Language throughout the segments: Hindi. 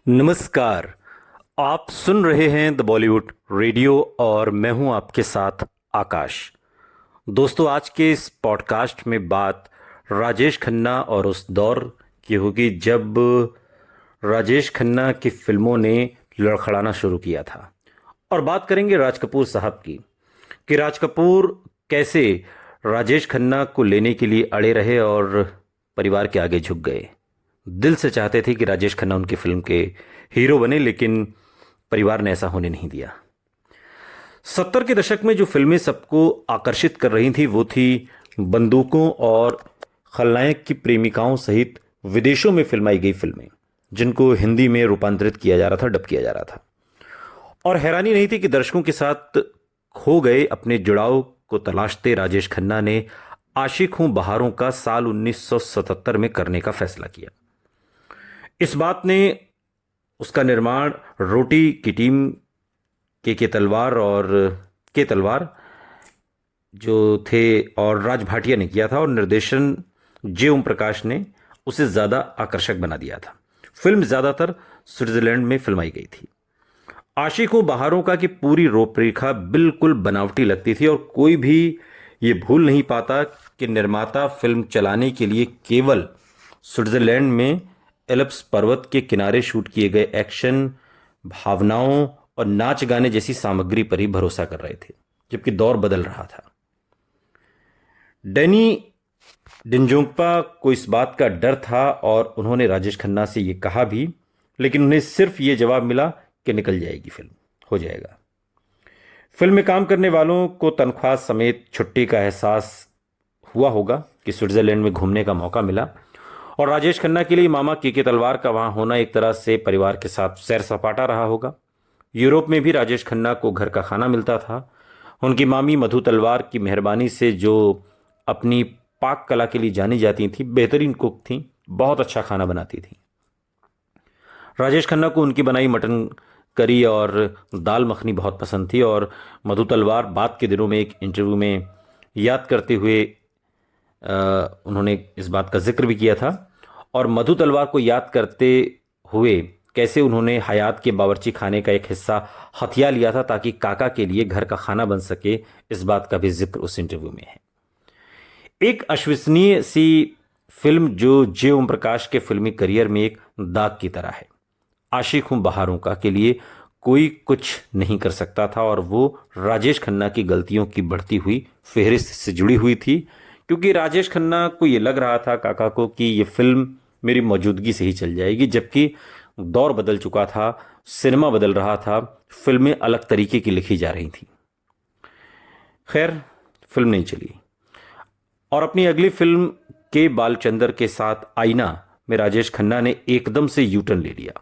नमस्कार। आप सुन रहे हैं द बॉलीवुड रेडियो और मैं हूं आपके साथ आकाश। दोस्तों, आज के इस पॉडकास्ट में बात राजेश खन्ना और उस दौर की होगी जब राजेश खन्ना की फिल्मों ने लड़खड़ाना शुरू किया था। और बात करेंगे राज कपूर साहब की कि राज कपूर कैसे राजेश खन्ना को लेने के लिए अड़े रहे और परिवार के आगे झुक गए। दिल से चाहते थे कि राजेश खन्ना उनकी फिल्म के हीरो बने, लेकिन परिवार ने ऐसा होने नहीं दिया। 70 के दशक में जो फिल्में सबको आकर्षित कर रही थी वो थी बंदूकों और खलनायक की प्रेमिकाओं सहित विदेशों में फिल्माई गई फिल्में, जिनको हिंदी में रूपांतरित किया जा रहा था, डब किया जा रहा था। और हैरानी नहीं थी कि दर्शकों के साथ खो गए अपने जुड़ाव को तलाशते राजेश खन्ना ने आशिक हूं बहारों का साल 1977 में करने का फैसला किया। इस बात ने उसका निर्माण रोटी की टीम के तलवार जो थे और राज भाटिया ने किया था, और निर्देशन जे ओम प्रकाश ने उसे ज़्यादा आकर्षक बना दिया था। फिल्म ज़्यादातर स्विट्जरलैंड में फिल्माई गई थी। आशिकों बहारों का की पूरी रूपरेखा बिल्कुल बनावटी लगती थी और कोई भी ये भूल नहीं पाता कि निर्माता फिल्म चलाने के लिए केवल स्विट्जरलैंड में एल्प्स पर्वत के किनारे शूट किए गए एक्शन, भावनाओं और नाच गाने जैसी सामग्री पर ही भरोसा कर रहे थे, जबकि दौर बदल रहा था। डैनी डिंजोंगपा को इस बात का डर था और उन्होंने राजेश खन्ना से ये कहा भी, लेकिन उन्हें सिर्फ ये जवाब मिला कि निकल जाएगी फिल्म, हो जाएगा। फिल्म में काम करने वालों को तनख्वाह समेत छुट्टी का एहसास हुआ होगा कि स्विट्जरलैंड में घूमने का मौका मिला, और राजेश खन्ना के लिए मामा के तलवार का वहां होना एक तरह से परिवार के साथ सैर सपाटा रहा होगा। यूरोप में भी राजेश खन्ना को घर का खाना मिलता था। उनकी मामी मधु तलवार की मेहरबानी से, जो अपनी पाक कला के लिए जानी जाती थी, बेहतरीन कुक थी, बहुत अच्छा खाना बनाती थी। राजेश खन्ना को उनकी बनाई मटन करी और दाल मखनी बहुत पसंद थी, और मधु तलवार बाद के दिनों में एक इंटरव्यू में याद करते हुए उन्होंने इस बात का जिक्र भी किया था। और मधु तलवार को याद करते हुए कैसे उन्होंने हयात के बावर्ची खाने का एक हिस्सा हथिया लिया था ताकि काका के लिए घर का खाना बन सके, इस बात का भी जिक्र उस इंटरव्यू में है। एक अविश्वसनीय सी फिल्म जो जे ओम प्रकाश के फिल्मी करियर में एक दाग की तरह है। आशिक हूं बहारों का के लिए कोई कुछ नहीं कर सकता था, और वो राजेश खन्ना की गलतियों की बढ़ती हुई फेहरिस्त से जुड़ी हुई थी, क्योंकि राजेश खन्ना को ये लग रहा था, काका को, कि ये फिल्म मेरी मौजूदगी से ही चल जाएगी, जबकि दौर बदल चुका था, सिनेमा बदल रहा था, फिल्में अलग तरीके की लिखी जा रही थी। खैर, फिल्म नहीं चली, और अपनी अगली फिल्म के बालचंदर के साथ आईना में राजेश खन्ना ने एकदम से यूटर्न ले लिया।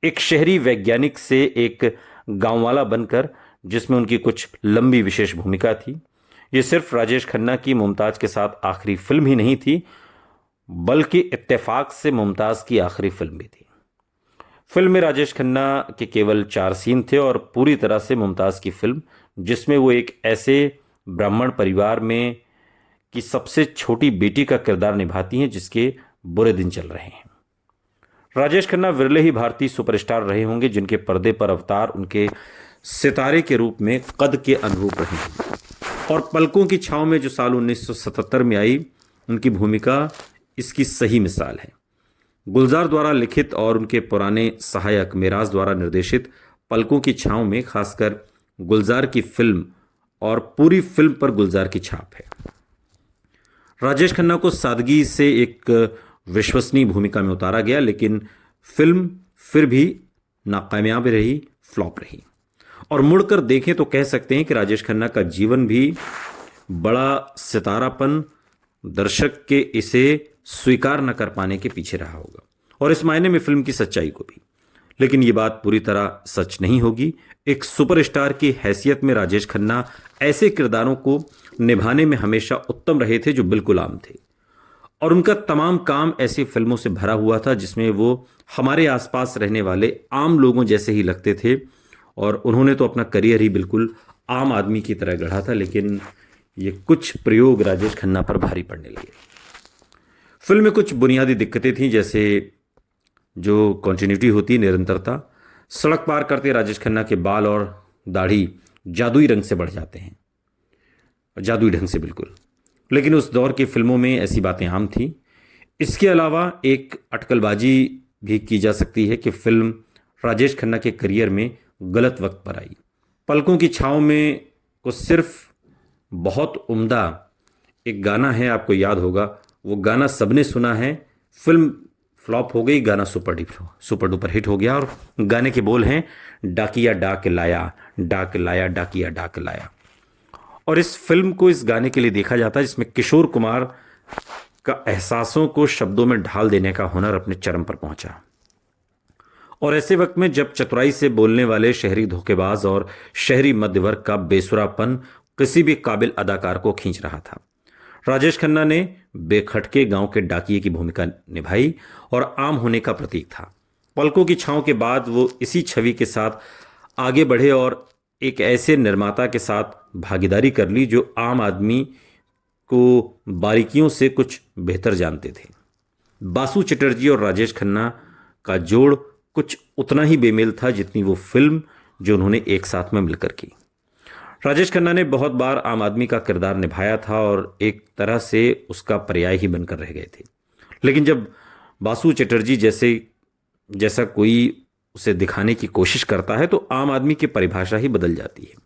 एक शहरी वैज्ञानिक से एक गांववाला बनकर, जिसमें उनकी कुछ लंबी विशेष भूमिका थी। ये सिर्फ राजेश खन्ना की मुमताज के साथ आखिरी फिल्म ही नहीं थी, बल्कि इत्तेफाक से मुमताज की आखिरी फिल्म भी थी। फिल्म में राजेश खन्ना के केवल 4 सीन थे, और पूरी तरह से मुमताज की फिल्म, जिसमें वो एक ऐसे ब्राह्मण परिवार में की सबसे छोटी बेटी का किरदार निभाती हैं जिसके बुरे दिन चल रहे हैं। राजेश खन्ना विरले ही भारतीय सुपरस्टार रहे होंगे जिनके पर्दे पर अवतार उनके सितारे के रूप में कद के अनुरूप रहे हैं, और पलकों की छांव में जो साल 1977 में आई, उनकी भूमिका इसकी सही मिसाल है। गुलजार द्वारा लिखित और उनके पुराने सहायक मेराज द्वारा निर्देशित पलकों की छांव में खासकर गुलजार की फिल्म और पूरी फिल्म पर गुलजार की छाप है। राजेश खन्ना को सादगी से एक विश्वसनीय भूमिका में उतारा गया, लेकिन फिल्म फिर भी नाकामयाब रही, फ्लॉप रही। और मुड़कर देखें तो कह सकते हैं कि राजेश खन्ना का जीवन भी बड़ा सितारापन, दर्शक के इसे स्वीकार न कर पाने के पीछे रहा होगा, और इस मायने में फिल्म की सच्चाई को भी। लेकिन ये बात पूरी तरह सच नहीं होगी। एक सुपरस्टार की हैसियत में राजेश खन्ना ऐसे किरदारों को निभाने में हमेशा उत्तम रहे थे जो बिल्कुल आम थे, और उनका तमाम काम ऐसी फिल्मों से भरा हुआ था जिसमें वो हमारे आसपास रहने वाले आम लोगों जैसे ही लगते थे। और उन्होंने तो अपना करियर ही बिल्कुल आम आदमी की तरह गढ़ा था, लेकिन ये कुछ प्रयोग राजेश खन्ना पर भारी पड़ने लगे। फिल्म में कुछ बुनियादी दिक्कतें थीं, जैसे जो कॉन्टिन्यूटी होती है, निरंतरता। सड़क पार करते राजेश खन्ना के बाल और दाढ़ी जादुई रंग से बढ़ जाते हैं, जादुई ढंग से बिल्कुल। लेकिन उस दौर की फिल्मों में ऐसी बातें आम थी। इसके अलावा एक अटकलबाजी भी की जा सकती है कि फिल्म राजेश खन्ना के करियर में गलत वक्त पर आई। पलकों की छाँव में को सिर्फ बहुत उम्दा एक गाना है, आपको याद होगा, वो गाना सबने सुना है। फिल्म फ्लॉप हो गई, गाना सुपर डुपर हिट हो गया, और गाने के बोल हैं, डाकिया डाक लाया, डाक लाया, डाकिया डाक लाया। और इस फिल्म को इस गाने के लिए देखा जाता है जिसमें किशोर कुमार का एहसासों को शब्दों में ढाल देने का हुनर अपने चरम पर पहुंचा। और ऐसे वक्त में जब चतुराई से बोलने वाले शहरी धोखेबाज और शहरी मध्य वर्ग का बेसुरापन किसी भी काबिल अदाकार को खींच रहा था, राजेश खन्ना ने बेखटके गांव के डाकिये की भूमिका निभाई और आम होने का प्रतीक था। पलकों की छांव के बाद वो इसी छवि के साथ आगे बढ़े और एक ऐसे निर्माता के साथ भागीदारी कर ली जो आम आदमी को बारीकियों से कुछ बेहतर जानते थे। बासु चटर्जी और राजेश खन्ना का जोड़ कुछ उतना ही बेमेल था जितनी वो फिल्म जो उन्होंने एक साथ में मिलकर की। राजेश खन्ना ने बहुत बार आम आदमी का किरदार निभाया था और एक तरह से उसका पर्याय ही बनकर रह गए थे। लेकिन जब बासु चटर्जी जैसा कोई उसे दिखाने की कोशिश करता है तो आम आदमी की परिभाषा ही बदल जाती है।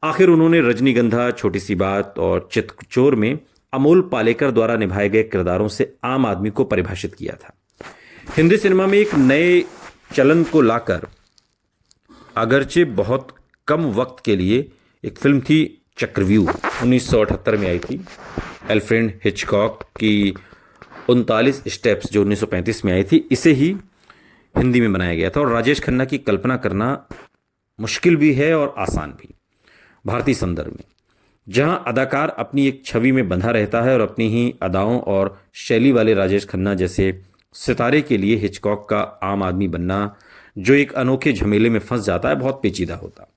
आखिर उन्होंने रजनीगंधा, छोटी सी बात और चितचोर में अमोल पालेकर द्वारा निभाए गए किरदारों से आम आदमी को परिभाषित किया था। हिंदी सिनेमा में एक नए चलन को लाकर, अगरचे बहुत कम वक्त के लिए, एक फिल्म थी चक्रव्यूह, 1978 में आई थी। एल्फ्रेड हिचकॉक की 39 स्टेप्स जो 1935 में आई थी, इसे ही हिंदी में बनाया गया था। और राजेश खन्ना की कल्पना करना मुश्किल भी है और आसान भी। भारतीय संदर्भ में जहां अदाकार अपनी एक छवि में बंधा रहता है और अपनी ही अदाओं और शैली वाले राजेश खन्ना जैसे सितारे के लिए हिचकॉक का आम आदमी बनना, जो एक अनोखे झमेले में फंस जाता है, बहुत पेचीदा होता।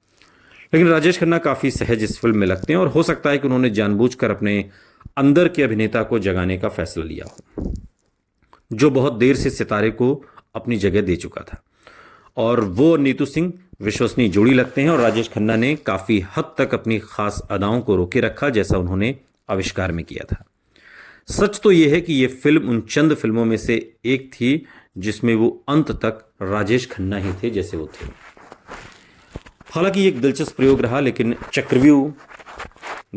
लेकिन राजेश खन्ना काफ़ी सहज इस फिल्म में लगते हैं और हो सकता है कि उन्होंने जानबूझकर अपने अंदर के अभिनेता को जगाने का फैसला लिया हो, जो बहुत देर से सितारे को अपनी जगह दे चुका था। और वो नीतू सिंह विश्वसनीय जोड़ी लगते हैं और राजेश खन्ना ने काफ़ी हद तक अपनी खास अदाओं को रोके रखा, जैसा उन्होंने आविष्कार में किया था। सच तो यह है कि यह फिल्म उन चंद फिल्मों में से एक थी जिसमें वो अंत तक राजेश खन्ना ही थे जैसे वो थे। हालांकि एक दिलचस्प प्रयोग रहा, लेकिन चक्रव्यूह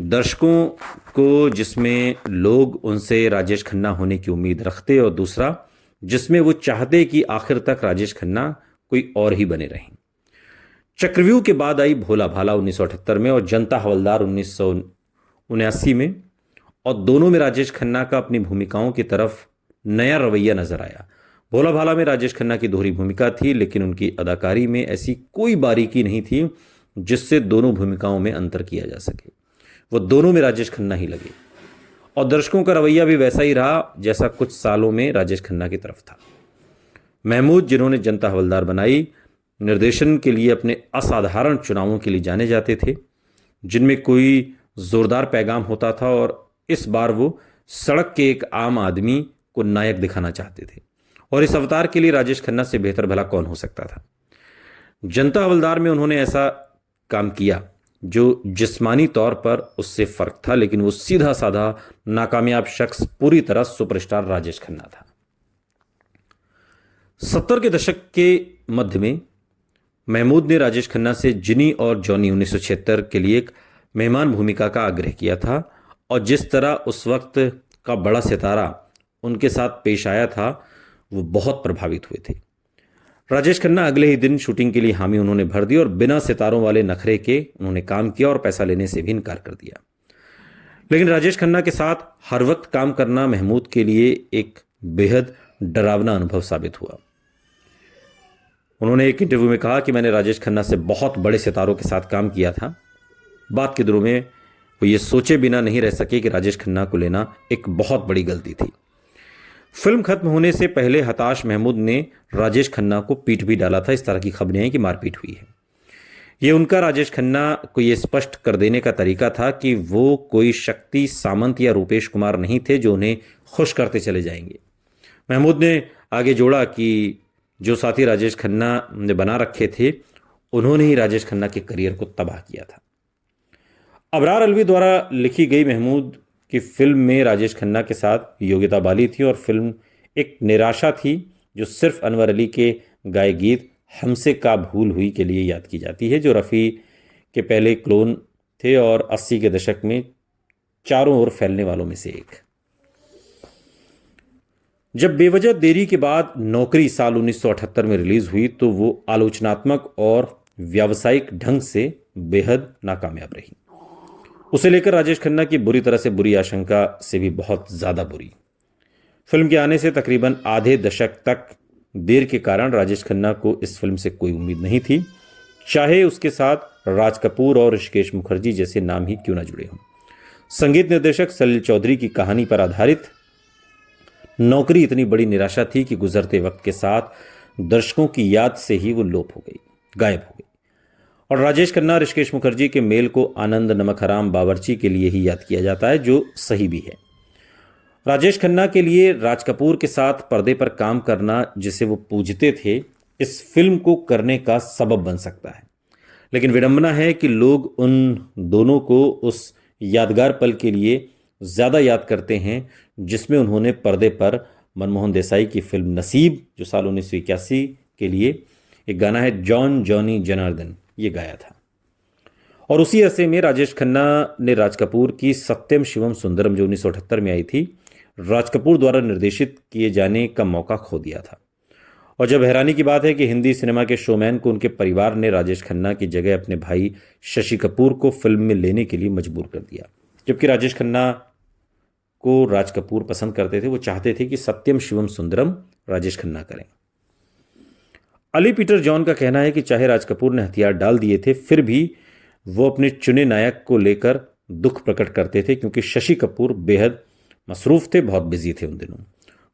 दर्शकों को जिसमें लोग उनसे राजेश खन्ना होने की उम्मीद रखते और दूसरा जिसमें वो चाहते कि आखिर तक राजेश खन्ना कोई और ही बने रहें। चक्रव्यूह के बाद आई भोला भाला 1978 में और जनता हवलदार 1979 में, और दोनों में राजेश खन्ना का अपनी भूमिकाओं की तरफ नया रवैया नजर आया। भोला भाला में राजेश खन्ना की दोहरी भूमिका थी, लेकिन उनकी अदाकारी में ऐसी कोई बारीकी नहीं थी जिससे दोनों भूमिकाओं में अंतर किया जा सके। वो दोनों में राजेश खन्ना ही लगे और दर्शकों का रवैया भी वैसा ही रहा जैसा कुछ सालों में राजेश खन्ना की तरफ था। महमूद, जिन्होंने जनता हवलदार बनाई, निर्देशन के लिए अपने असाधारण चुनावों के लिए जाने जाते थे, जिनमें कोई जोरदार पैगाम होता था, और इस बार वो सड़क के एक आम आदमी को नायक दिखाना चाहते थे। और इस अवतार के लिए राजेश खन्ना से बेहतर भला कौन हो सकता था। जनता हवलदार में उन्होंने ऐसा काम किया जो जिस्मानी तौर पर उससे फर्क था, लेकिन वो सीधा साधा नाकामयाब शख्स, पूरी तरह सुपरस्टार राजेश खन्ना था। 70 के दशक के मध्य में महमूद ने राजेश खन्ना से जिनी और जॉनी 1976 के लिए एक मेहमान भूमिका का आग्रह किया था, और जिस तरह उस वक्त का बड़ा सितारा उनके साथ पेश आया था, वो बहुत प्रभावित हुए थे। राजेश खन्ना अगले ही दिन शूटिंग के लिए हामी उन्होंने भर दी और बिना सितारों वाले नखरे के उन्होंने काम किया और पैसा लेने से भी इनकार कर दिया। लेकिन राजेश खन्ना के साथ हर वक्त काम करना महमूद के लिए एक बेहद डरावना अनुभव साबित हुआ। उन्होंने एक इंटरव्यू में कहा कि मैंने राजेश खन्ना से बहुत बड़े सितारों के साथ काम किया था। बात के दिनों में वो ये सोचे बिना नहीं रह सके कि राजेश खन्ना को लेना एक बहुत बड़ी गलती थी। फिल्म खत्म होने से पहले हताश महमूद ने राजेश खन्ना को पीट भी डाला था। इस तरह की खबरें हैं कि मारपीट हुई है। ये उनका राजेश खन्ना को ये स्पष्ट कर देने का तरीका था कि वो कोई शक्ति सामंत या रूपेश कुमार नहीं थे जो उन्हें खुश करते चले जाएंगे। महमूद ने आगे जोड़ा कि जो साथी राजेश खन्ना ने बना रखे थे, उन्होंने ही राजेश खन्ना के करियर को तबाह किया था। अबरार अलवी द्वारा लिखी गई महमूद की फिल्म में राजेश खन्ना के साथ योगिता बाली थी और फिल्म एक निराशा थी जो सिर्फ अनवर अली के गाए गीत हमसे का भूल हुई के लिए याद की जाती है, जो रफ़ी के पहले क्लोन थे और 80 के दशक में चारों ओर फैलने वालों में से एक। जब बेवजह देरी के बाद नौकरी साल 1978 में रिलीज हुई तो वो आलोचनात्मक और व्यावसायिक ढंग से बेहद नाकामयाब रही। उसे लेकर राजेश खन्ना की बुरी तरह से बुरी आशंका से भी बहुत ज़्यादा बुरी। फिल्म के आने से तकरीबन आधे दशक तक देर के कारण राजेश खन्ना को इस फिल्म से कोई उम्मीद नहीं थी, चाहे उसके साथ राज कपूर और ऋषिकेश मुखर्जी जैसे नाम ही क्यों ना जुड़े हों। संगीत निर्देशक सलील चौधरी की कहानी पर आधारित नौकरी इतनी बड़ी निराशा थी कि गुजरते वक्त के साथ दर्शकों की याद से ही वो लोप हो गई, गायब हो गई। और राजेश खन्ना ऋषिकेश मुखर्जी के मेल को आनंद नमक हराम बावर्ची के लिए ही याद किया जाता है, जो सही भी है। राजेश खन्ना के लिए राज कपूर के साथ पर्दे पर काम करना, जिसे वो पूजते थे, इस फिल्म को करने का सबब बन सकता है। लेकिन विडंबना है कि लोग उन दोनों को उस यादगार पल के लिए ज़्यादा याद करते हैं जिसमें उन्होंने पर्दे पर मनमोहन देसाई की फिल्म नसीब, जो साल 1981 के लिए एक गाना है जॉन जॉनी जनार्दन, ये गाया था। और उसी अरसे में राजेश खन्ना ने राज कपूर की सत्यम शिवम सुंदरम, जो 1978 में आई थी, राज कपूर द्वारा निर्देशित किए जाने का मौका खो दिया था। और जब हैरानी की बात है कि हिंदी सिनेमा के शोमैन को उनके परिवार ने राजेश खन्ना की जगह अपने भाई शशि कपूर को फिल्म में लेने के लिए मजबूर कर दिया। जबकि राजेश खन्ना को राज कपूर पसंद करते थे, वो चाहते थे कि सत्यम शिवम सुंदरम राजेश खन्ना करें। अली पीटर जॉन का कहना है कि चाहे राज कपूर ने हथियार डाल दिए थे, फिर भी वो अपने चुने नायक को लेकर दुख प्रकट करते थे, क्योंकि शशि कपूर बेहद मसरूफ थे, बहुत बिजी थे उन दिनों।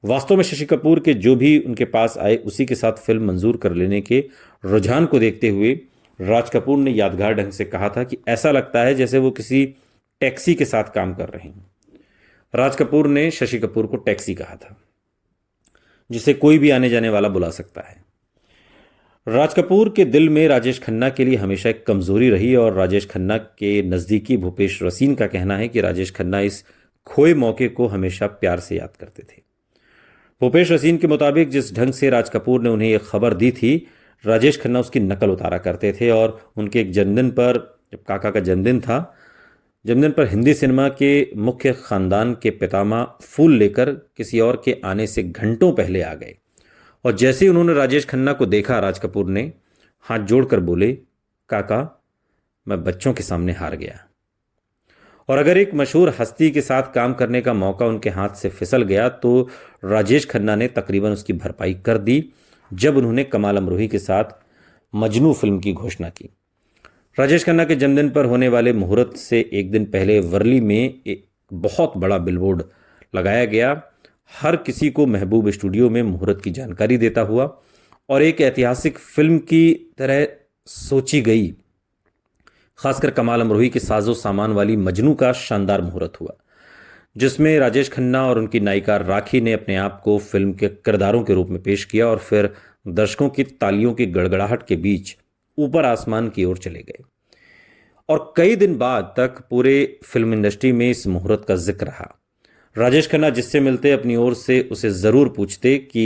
वास्तव में शशि कपूर के जो भी उनके पास आए, उसी के साथ फिल्म मंजूर कर लेने के रुझान को देखते हुए राज कपूर ने यादगार ढंग से कहा था कि ऐसा लगता है जैसे वो किसी टैक्सी के साथ काम कर रहे हैं। राज कपूर ने शशि कपूर को टैक्सी कहा था, जिसे कोई भी आने जाने वाला बुला सकता है। राज कपूर के दिल में राजेश खन्ना के लिए हमेशा एक कमजोरी रही और राजेश खन्ना के नज़दीकी भूपेश रसीन का कहना है कि राजेश खन्ना इस खोए मौके को हमेशा प्यार से याद करते थे। भूपेश रसीन के मुताबिक जिस ढंग से राज कपूर ने उन्हें यह खबर दी थी, राजेश खन्ना उसकी नकल उतारा करते थे और उनके एक जन्मदिन पर, जब काका का जन्मदिन था, जन्मदिन पर हिंदी सिनेमा के मुख्य खानदान के पितामह फूल लेकर किसी और के आने से घंटों पहले आ गए और जैसे ही उन्होंने राजेश खन्ना को देखा, राज कपूर ने हाथ जोड़कर बोले, काका मैं बच्चों के सामने हार गया। और अगर एक मशहूर हस्ती के साथ काम करने का मौका उनके हाथ से फिसल गया तो राजेश खन्ना ने तकरीबन उसकी भरपाई कर दी जब उन्होंने कमाल अमरोही के साथ मजनू फिल्म की घोषणा की। राजेश खन्ना के जन्मदिन पर होने वाले मुहूर्त से एक दिन पहले वर्ली में एक बहुत बड़ा बिलबोर्ड लगाया गया, हर किसी को महबूब स्टूडियो में मुहूर्त की जानकारी देता हुआ, और एक ऐतिहासिक फिल्म की तरह सोची गई खासकर कमाल अमरोही के साजो सामान वाली मजनू का शानदार मुहूर्त हुआ, जिसमें राजेश खन्ना और उनकी नायिका राखी ने अपने आप को फिल्म के किरदारों के रूप में पेश किया और फिर दर्शकों की तालियों की गड़गड़ाहट के बीच ऊपर आसमान की ओर चले गए। और कई दिन बाद तक पूरे फिल्म इंडस्ट्री में इस मुहूर्त का जिक्र रहा। राजेश खन्ना जिससे मिलते अपनी ओर से उसे ज़रूर पूछते कि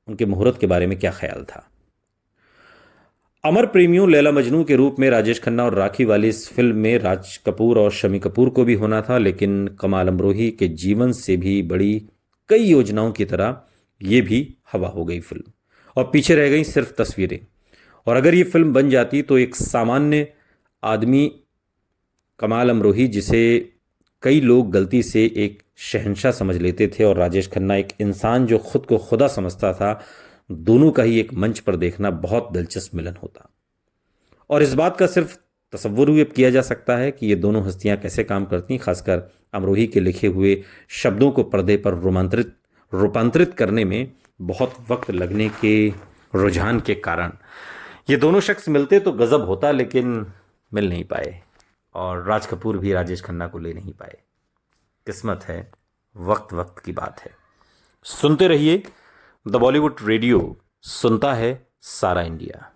उनके मुहूर्त के बारे में क्या ख्याल था। अमर प्रेमियों लैला मजनू के रूप में राजेश खन्ना और राखी वाली इस फिल्म में राज कपूर और शमी कपूर को भी होना था, लेकिन कमाल अमरोही के जीवन से भी बड़ी कई योजनाओं की तरह ये भी हवा हो गई फिल्म और पीछे रह गई सिर्फ तस्वीरें। और अगर ये फिल्म बन जाती तो एक सामान्य आदमी कमाल अमरोही, जिसे कई लोग गलती से एक शहंशाह समझ लेते थे, और राजेश खन्ना एक इंसान जो खुद को खुदा समझता था, दोनों का ही एक मंच पर देखना बहुत दिलचस्प मिलन होता। और इस बात का सिर्फ तसव्वुर भी अब किया जा सकता है कि ये दोनों हस्तियां कैसे काम करती, खासकर अमरोही के लिखे हुए शब्दों को पर्दे पर रूपांतरित करने में बहुत वक्त लगने के रुझान के कारण। ये दोनों शख्स मिलते तो गजब होता, लेकिन मिल नहीं पाए और राज कपूर भी राजेश खन्ना को ले नहीं पाए। किस्मत है, वक्त वक्त की बात है। सुनते रहिए द बॉलीवुड रेडियो सुनता है सारा इंडिया।